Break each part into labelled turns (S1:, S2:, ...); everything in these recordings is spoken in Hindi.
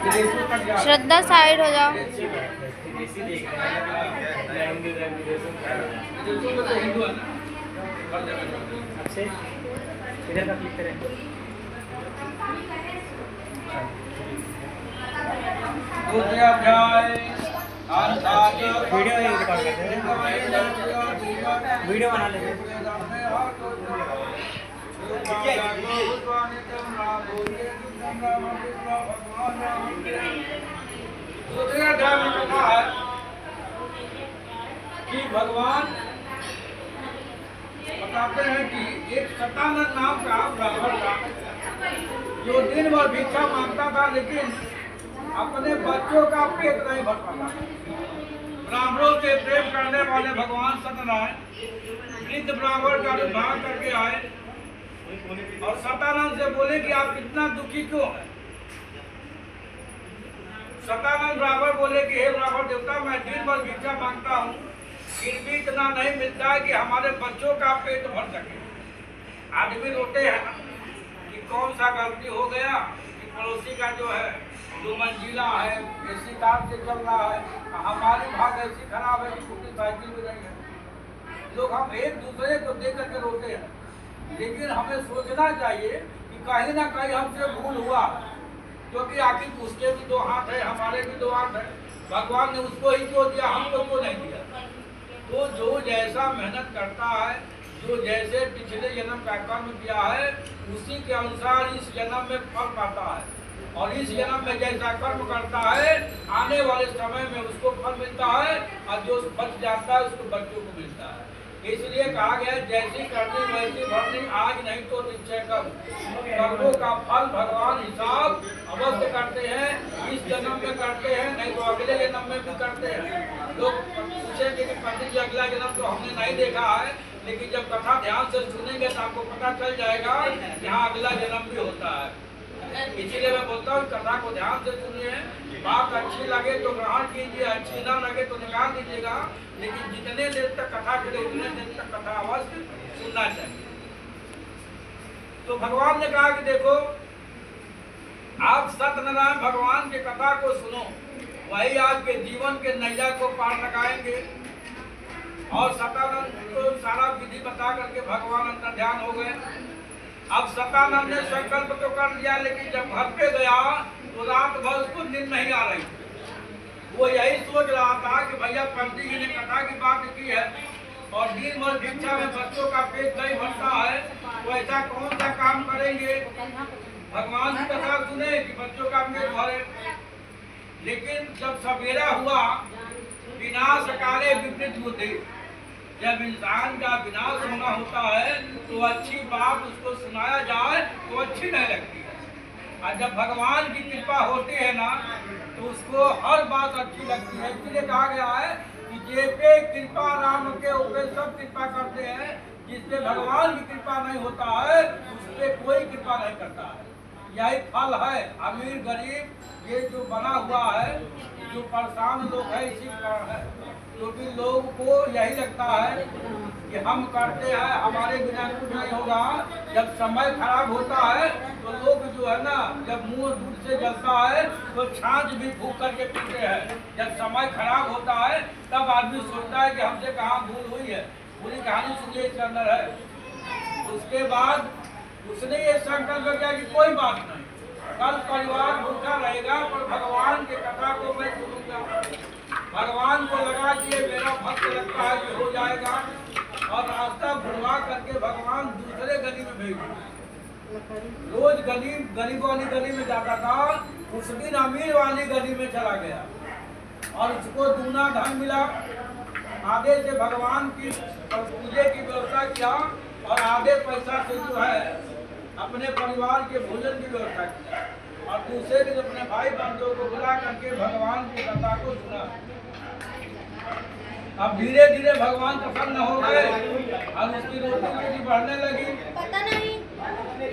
S1: श्रद्धा साइड हो जाओ।
S2: इधर का क्लिक करें। वीडियो रिकॉर्ड करते हैं, वीडियो बना लेते हैं।
S3: कि भगवान बताते हैं कि एक सतानंद नाम का ब्राह्मण था जो दिन भर भिक्षा मांगता था, लेकिन अपने बच्चों का पेट नहीं भर पाता। ब्राह्मणों से प्रेम करने वाले भगवान सत्यनारायण वृद्ध ब्राह्मण का विवाह करके आए और सतानंद से बोले कि आप इतना दुखी क्यों हैं। सतानंद ब्राह्मण बोले कि हे ब्राह्मण देवता, मैं दिन भर भिक्षा मांगता हूँ, फिर भी इतना नहीं मिलता है कि हमारे बच्चों का पेट भर सके। आदमी रोते हैं कि कौन सा गलती हो गया कि पड़ोसी का जो है 2 मंजिला है, एसी कार से चल रहा है, हमारी भाग ऐसी खराब है, छोटी साइकिल भी नहीं है। लोग हम एक दूसरे को देख करके रोते हैं, लेकिन हमें सोचना चाहिए कि कहीं ना कहीं हमसे भूल हुआ, क्योंकि आखिर उसके भी 2 हाथ है, हमारे भी 2 हाथ है। भगवान ने उसको ही क्यों दिया, हमको क्यों नहीं दिया। तो जो जैसा मेहनत करता है, जो जैसे पिछले जन्म का कर्म किया है, उसी के अनुसार इस जन्म में फल पाता है। और इस जन्म में जैसा कर्म करता है, आने वाले समय में उसको फल मिलता है, और जो बच जाता है उसको बच्चों को मिलता है। इसलिए कहा गया जैसी करनी वैसी भरनी, आज नहीं तो निश्चय कर। कर्मों का फल भगवान हिसाब अवश्य करते हैं, इस जन्म में करते हैं, नहीं तो अगले जन्म में भी करते हैं। लोग पूछेंगे कि पंडित जी अगला जन्म तो हमने नहीं देखा है, लेकिन जब कथा ध्यान से सुनेंगे तो आपको पता चल जाएगा यहाँ अगला जन्म भी होता है। इसीलिए मैं बोलता हूँ कथा को ध्यान से सुनिए, बात अच्छी लगे तो ग्रहण कीजिए, अच्छी ना लगे तो निकाल दीजिएगा, लेकिन जितने देर तक कथा चले उतने देर तक कथा अवश्य सुनना चाहिए। तो भगवान ने कहा कि देखो, आप सत्यनारायण भगवान की कथा को सुनो, वही आपके जीवन के नैया को पार लगाएंगे। और सतानंद को सारा विधि बता करके भगवान अंदर ध्यान हो गए। अब सतानंद ने संकल्प तो कर लिया, लेकिन जब घर पे गया तो रात भर उसको नींद नहीं आ रही। वो यही सोच रहा था कि भैया पंडित जी ने कथा की बात की है और दिन भर भिक्षा में बच्चों का पेट नहीं भरता है, तो ऐसा कौन सा काम करेंगे भगवान की कथा सुने कि बच्चों का पेट भरे। लेकिन जब सवेरा हुआ, विनाश काले विपरीत बुद्धि, जब इंसान का विनाश होना होता है तो अच्छी बात उसको सुनाया जाए तो अच्छी नहीं लगती है, और जब भगवान की कृपा होती है ना तो उसको हर बात अच्छी लगती है। इसलिए कहा गया है कि जे पे कृपा राम के ऊपर सब कृपा करते हैं, जिस पे भगवान की कृपा नहीं होता है उस पे कोई कृपा नहीं करता है। यही फल है अमीर गरीब ये जो बना हुआ है, जो परेशान लोग है इसी कारण है, क्योंकि लोग को यही लगता है कि हम करते हैं हमारे बिना कुछ नहीं होगा। जब समय खराब होता है तो लोग जो है ना, जब मुंह दूध से जलता है तो छाछ भी फूंक करके पीते हैं। जब समय खराब होता है तब आदमी सोचता है कि हमसे कहाँ भूल हुई है। पूरी कहानी सुनिए इसके अंदर है। उसके बाद उसने ये संकल्प किया कि कोई बात नहीं, कल परिवार भूखा रहेगा पर भगवान की कथा को मैं सुनूंगा। भगवान को लगा कि ये मेरा भक्त लगता है कि हो जाएगा, और रास्ता भुलवा करके भगवान दूसरे गली में भेज दिया। रोज गरीब वाली गली में जाता था, उस दिन अमीर वाली गली में चला गया और उसको दूना धन मिला। आधे से भगवान की पूजे की व्यवस्था किया और आधे पैसा से जो है अपने परिवार के भोजन की व्यवस्था की, और दूसरे दिन अपने भाई बंधुओं को बुला करके भगवान की कथा को सुना। अब धीरे धीरे भगवान प्रसन्न हो गए और उसकी रोटी बढ़ने लगी।
S1: पता नहीं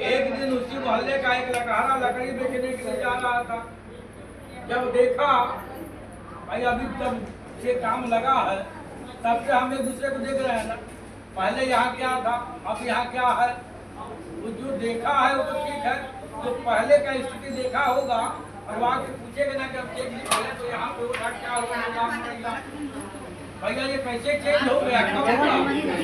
S3: एक दिन उसी मोहल्ले का एक लकड़ा लकड़ी बेचने के लिए जा रहा था। जब देखा भाई अभी तब से काम लगा है, तब से हम एक दूसरे को देख रहे हैं ना, पहले यहाँ क्या था अब यहाँ क्या है। वो जो देखा है वो तो ठीक है, जो पहले का स्थिति देखा होगा अब आके पूछेगा ना कि अब चेक नहीं मिला तो यहाँ पे उठा क्या हुआ भैया ये कैसे चेंज हो गया कब हुआ